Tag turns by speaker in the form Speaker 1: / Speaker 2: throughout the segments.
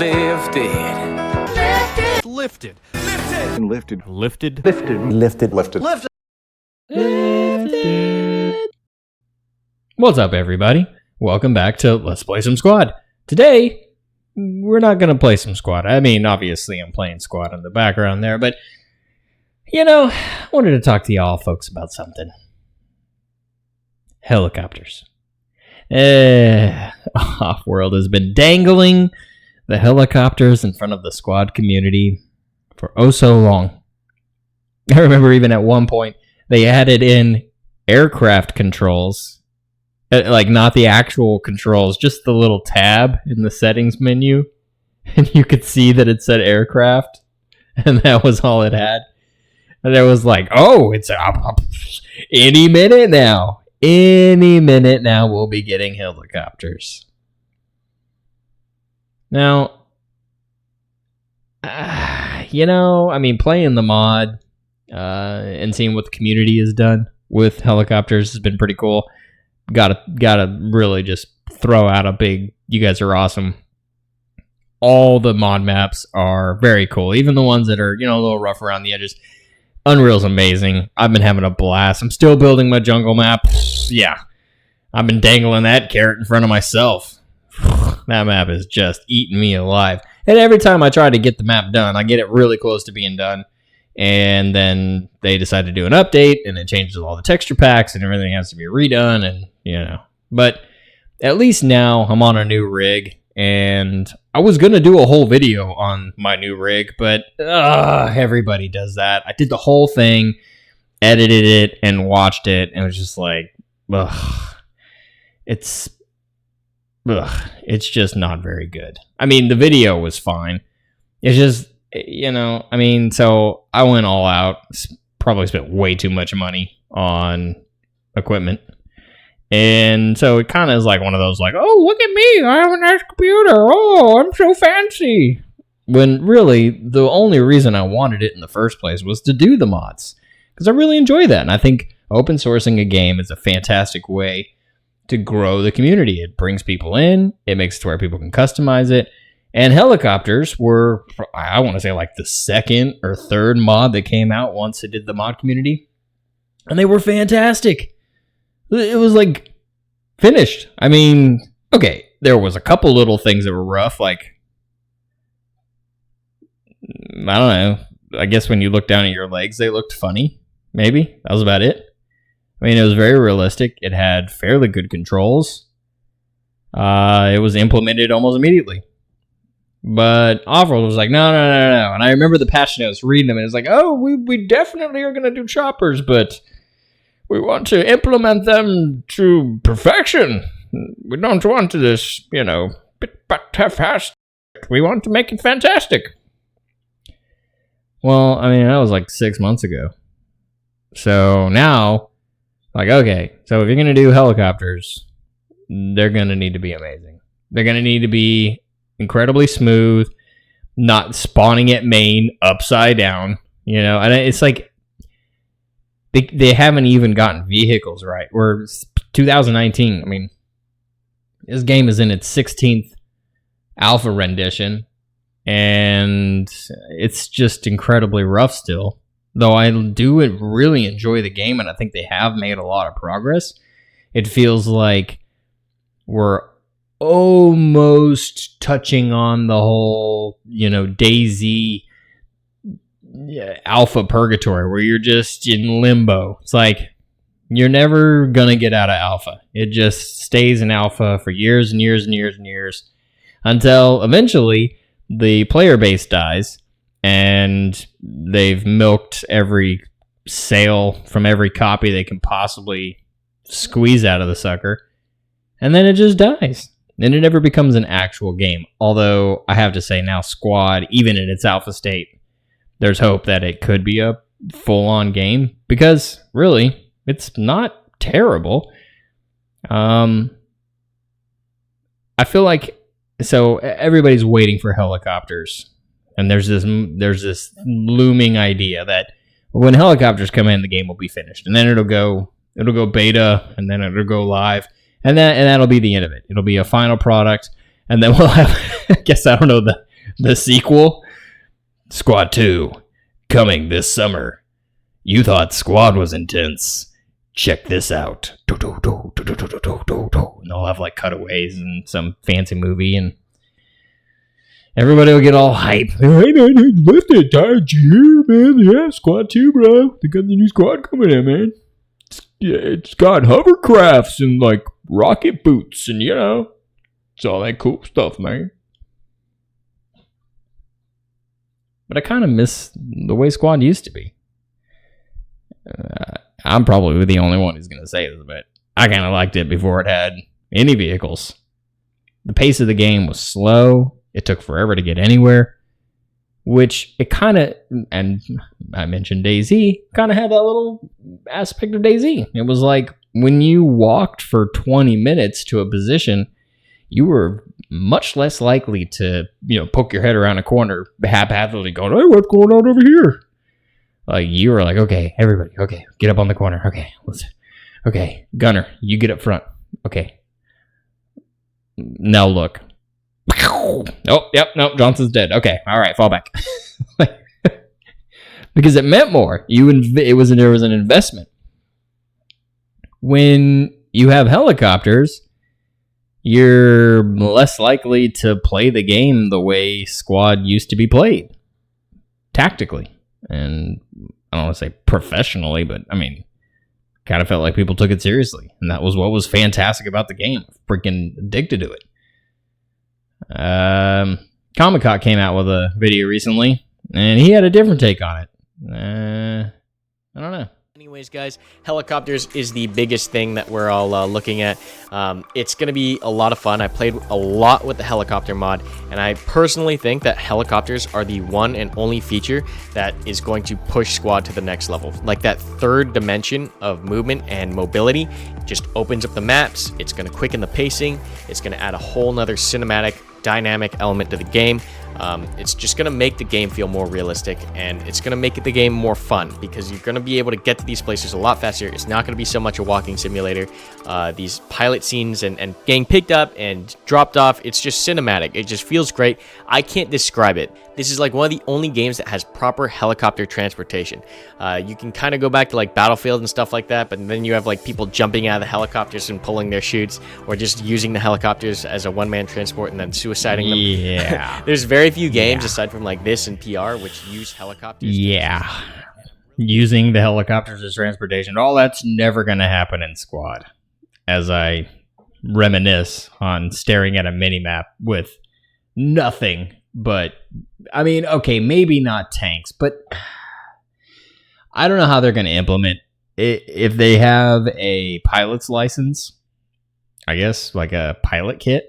Speaker 1: Lifted.
Speaker 2: What's up, everybody? Welcome back to Let's Play Some Squad. Today, we're not going to play some Squad. I mean, obviously, I'm playing Squad in the background there, but, you know, I wanted to talk to y'all folks about something. Helicopters. Off-World has been dangling the helicopters in front of the Squad community for oh so long. I remember even at one point, they added in aircraft controls. Like, not the actual controls, just the little tab in the settings menu. And you could see that it said aircraft. And that was all it had. And it was like, oh, it's any minute now. Any minute now we'll be getting helicopters. Now, you know, I mean, playing the mod and seeing what the community has done with helicopters has been pretty cool. Gotta really just throw out a big, you guys are awesome. All the mod maps are very cool. Even the ones that are, you know, a little rough around the edges. Unreal's amazing. I've been having a blast. I'm still building my jungle map. Yeah. I've been dangling that carrot in front of myself. That map is just eating me alive. And every time I try to get the map done, I get it really close to being done. And then they decide to do an update, and it changes all the texture packs, and everything has to be redone, and, you know. But at least now I'm on a new rig, and I was going to do a whole video on my new rig, but everybody does that. I did the whole thing, edited it, and watched it, and it was just like, it's just not very good. I mean, the video was fine. It's just, you know, I mean, so I went all out, probably spent way too much money on equipment. And so it kind of is like one of those like, oh, look at me, I have a nice computer. Oh, I'm so fancy. When really, the only reason I wanted it in the first place was to do the mods. Because I really enjoy that. And I think open sourcing a game is a fantastic way to grow the community. It brings people in. It makes it to where people can customize it. And helicopters were, I want to say, like the second or third mod that came out once it did the mod community. And they were fantastic. It was like finished. I mean, okay, there was a couple little things that were rough. Like, I don't know. I guess when you look down at your legs, they looked funny. Maybe. That was about it. I mean, it was very realistic. It had fairly good controls. It was implemented almost immediately. But Off-World was like, no. And I remember the patch notes, reading them, and it's like, oh, we definitely are going to do choppers, but we want to implement them to perfection. We don't want this, you know, bit half-assed. We want to make it fantastic. Well, I mean, that was like 6 months ago. So now, like, okay, so if you're going to do helicopters, they're going to need to be amazing. They're going to need to be incredibly smooth, not spawning at main upside down, you know, and it's like they haven't even gotten vehicles right. We're 2019. I mean, this game is in its 16th alpha rendition, and it's just incredibly rough still. Though I do really enjoy the game, and I think they have made a lot of progress. It feels like we're almost touching on the whole, you know, DayZ alpha purgatory where you're just in limbo. It's like you're never gonna get out of alpha. It just stays in alpha for years and years and years and years until eventually the player base dies and they've milked every sale from every copy they can possibly squeeze out of the sucker, and then it just dies. And it never becomes an actual game. Although, I have to say now, Squad, even in its alpha state, there's hope that it could be a full-on game. Because, really, it's not terrible. I feel like, so everybody's waiting for helicopters. And there's this looming idea that when helicopters come in, the game will be finished. And then it'll go beta, and then it'll go live. And that'll be the end of it. It'll be a final product, and then we'll have, I guess, I don't know, the sequel, Squad 2, coming this summer. You thought Squad was intense. Check this out. And they'll have like cutaways and some fancy movie, and everybody will get all hype. Hey man, lift it, did you hear, man? Yeah, Squad 2, bro. They got the new Squad coming in, man. It's got hovercrafts and like rocket boots, and it's all that cool stuff, man. But I kind of miss the way Squad used to be. I'm probably the only one who's going to say this, but I kind of liked it before it had any vehicles. The pace of the game was slow. It took forever to get anywhere, which it kind of, and I mentioned DayZ, kind of had that little aspect of DayZ. It was like when you walked for 20 minutes to a position, you were much less likely to, poke your head around a corner haphazardly going, hey, what's going on over here? Like, you were like, okay, everybody, okay, get up on the corner. Okay, Gunner, you get up front. Okay. Now look. Oh, yep, nope, Johnson's dead. Okay, all right, fall back. Because it meant more. There was an investment. When you have helicopters, you're less likely to play the game the way Squad used to be played. Tactically. And I don't want to say professionally, but I mean, kind of felt like people took it seriously. And that was what was fantastic about the game. Freaking addicted to it. Comic-Con came out with a video recently, and he had a different take on it. I don't know.
Speaker 3: Anyways, guys, helicopters is the biggest thing that we're all looking at. It's going to be a lot of fun. I played a lot with the helicopter mod, and I personally think that helicopters are the one and only feature that is going to push Squad to the next level. Like that third dimension of movement and mobility just opens up the maps. It's going to quicken the pacing. It's going to add a whole nother cinematic, dynamic element to the game. It's just going to make the game feel more realistic, and it's going to make the game more fun because you're going to be able to get to these places a lot faster. It's not going to be so much a walking simulator. These pilot scenes and getting picked up and dropped off, it's just cinematic. It just feels great. I can't describe it. This is like one of the only games that has proper helicopter transportation. You can kind of go back to like Battlefield and stuff like that, but then you have like people jumping out of the helicopters and pulling their chutes, or just using the helicopters as a one-man transport and then suiciding them.
Speaker 2: Yeah.
Speaker 3: There's very few games aside from like this and PR which use helicopters.
Speaker 2: Yeah. Using the helicopters as transportation. All that's never going to happen in Squad. As I reminisce on staring at a mini-map with nothing but, I mean, okay, maybe not tanks, but I don't know how they're going to implement it. If they have a pilot's license, I guess, like a pilot kit,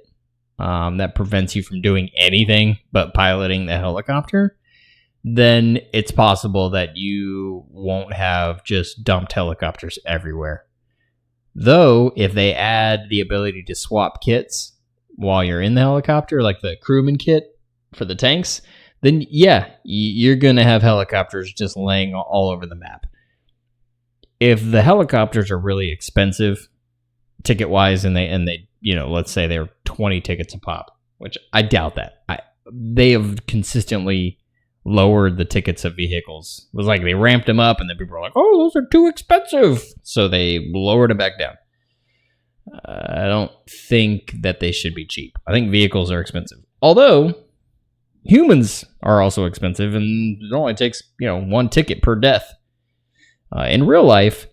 Speaker 2: that prevents you from doing anything but piloting the helicopter, then it's possible that you won't have just dumped helicopters everywhere. Though, if they add the ability to swap kits while you're in the helicopter, like the crewman kit for the tanks, then yeah, you're going to have helicopters just laying all over the map. If the helicopters are really expensive ticket-wise, and they let's say they're 20 tickets a pop, which I doubt that. They have consistently lowered the tickets of vehicles. It was like they ramped them up, and then people were like, oh, those are too expensive. So they lowered them back down. I don't think that they should be cheap. I think vehicles are expensive. Although, humans are also expensive, and it only takes, one ticket per death. In real life,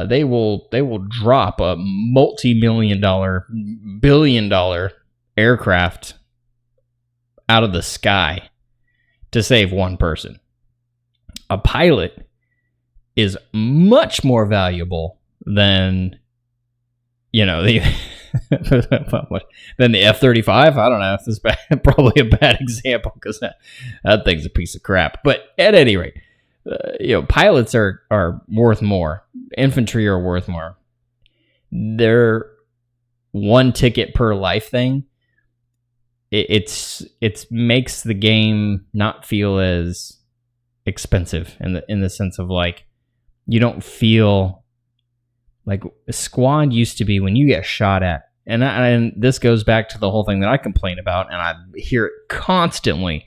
Speaker 2: they will drop a multi-million-dollar, billion-dollar aircraft out of the sky to save one person. A pilot is much more valuable than, the than the F-35. I don't know if this is probably a bad example because that thing's a piece of crap. But at any rate, pilots are worth more. Infantry are worth more. Their one ticket per life thing, it makes the game not feel as expensive in the sense of like, you don't feel like Squad used to be when you get shot at And this goes back to the whole thing that I complain about, and I hear it constantly.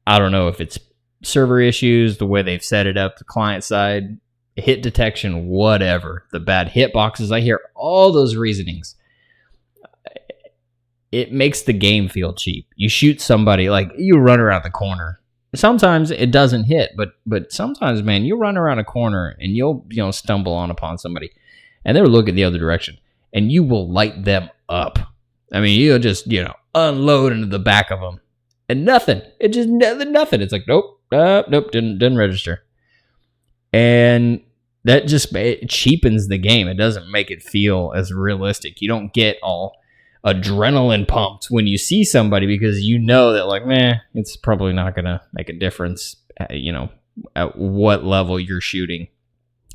Speaker 2: I don't know if it's server issues, the way they've set it up, the client side, hit detection, whatever, the bad hitboxes. I hear all those reasonings. It makes the game feel cheap. You shoot somebody, like you run around the corner. Sometimes it doesn't hit, but sometimes, man, you run around a corner and you'll stumble upon somebody, and they're looking the other direction, and you will light them up. I mean, you'll just unload into the back of them, and nothing. It just nothing. It's like nope, didn't register, and that just it cheapens the game. It doesn't make it feel as realistic. You don't get all adrenaline pumped when you see somebody, because you know that, like, it's probably not gonna make a difference at what level you're shooting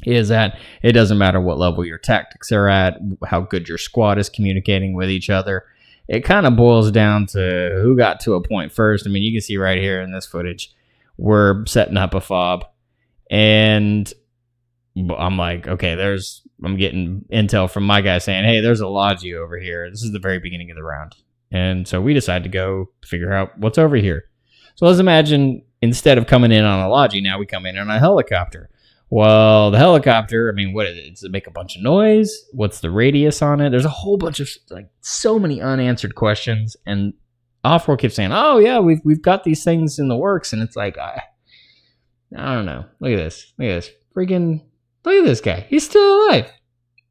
Speaker 2: is at. It doesn't matter what level your tactics are at, how good your squad is communicating with each other. It kind of boils down to who got to a point first. I mean, you can see right here in this footage, we're setting up a fob, and I'm like, okay, I'm getting intel from my guy saying, hey, there's a Logi over here. This is the very beginning of the round. And so we decide to go figure out what's over here. So let's imagine instead of coming in on a Logi, now we come in on a helicopter. Well, the helicopter, I mean, what is it? Does it make a bunch of noise? What's the radius on it? There's a whole bunch of, like, so many unanswered questions. And Offworld keeps saying, oh, yeah, we've got these things in the works. And it's like, I don't know. Look at this. Freaking... Look at this guy. He's still alive.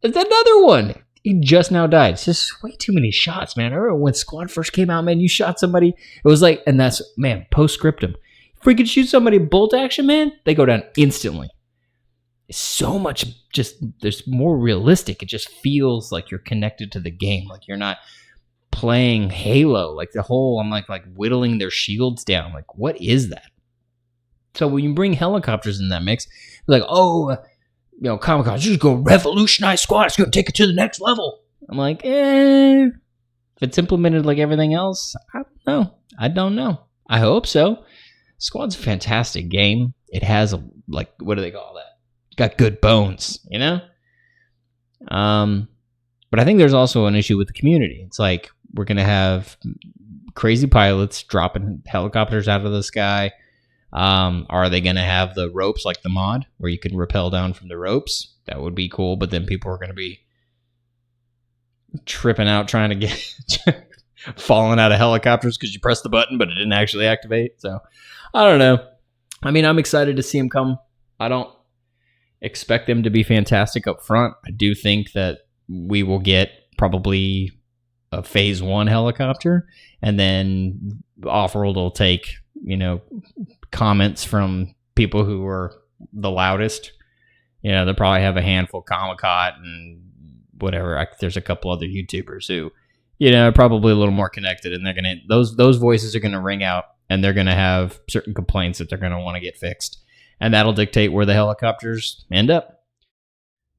Speaker 2: It's another one. He just now died. It's just way too many shots, man. I remember when Squad first came out, man, you shot somebody. It was like, and that's, man, postscriptum. Freaking shoot somebody bolt action, man, they go down instantly. It's so much just, there's more realistic. It just feels like you're connected to the game. Like you're not playing Halo. Like the whole, I'm like whittling their shields down. Like, what is that? So when you bring helicopters in that mix, like, oh, Comic-Con, just go revolutionize Squad. It's going to take it to the next level. I'm like, if it's implemented like everything else, I don't know. I hope so. Squad's a fantastic game. It has, what do they call that? It's got good bones, But I think there's also an issue with the community. It's like, we're going to have crazy pilots dropping helicopters out of the sky. Are they going to have the ropes like the mod where you can rappel down from the ropes? That would be cool, but then people are going to be tripping out trying to get falling out of helicopters because you pressed the button but it didn't actually activate. So I don't know. I mean, I'm excited to see them come. I don't expect them to be fantastic up front. I do think that we will get probably a phase 1 helicopter, and then Offworld will take comments from people who are the loudest. They'll probably have a handful of Comic-Con and whatever. There's a couple other YouTubers who, are probably a little more connected, and they're gonna those voices are gonna ring out, and they're gonna have certain complaints that they're gonna want to get fixed, and that'll dictate where the helicopters end up.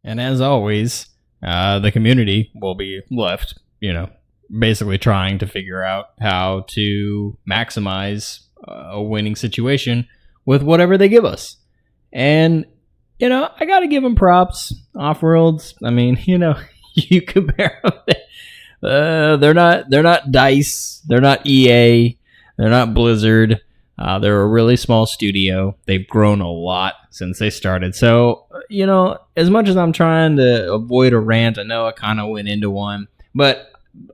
Speaker 2: And as always, the community will be left, basically trying to figure out how to maximize a winning situation with whatever they give us. And, I got to give them props. Offworlds, I mean, you compare them. They're not DICE. They're not EA. They're not Blizzard. They're a really small studio. They've grown a lot since they started. So, as much as I'm trying to avoid a rant, I know I kind of went into one. But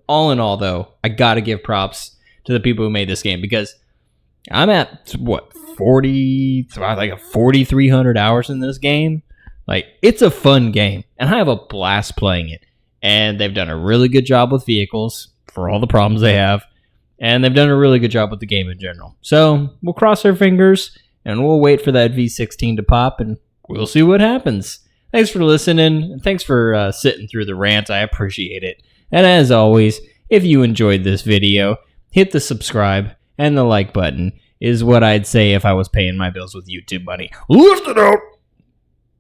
Speaker 2: all in all, though, I got to give props to the people who made this game, because I'm at, 4,300 hours in this game. Like, it's a fun game, and I have a blast playing it. And they've done a really good job with vehicles for all the problems they have. And they've done a really good job with the game in general. So we'll cross our fingers, and we'll wait for that V16 to pop, and we'll see what happens. Thanks for listening, and thanks for sitting through the rant. I appreciate it. And as always, if you enjoyed this video, hit the subscribe and the like button is what I'd say if I was paying my bills with YouTube money. Lift it out!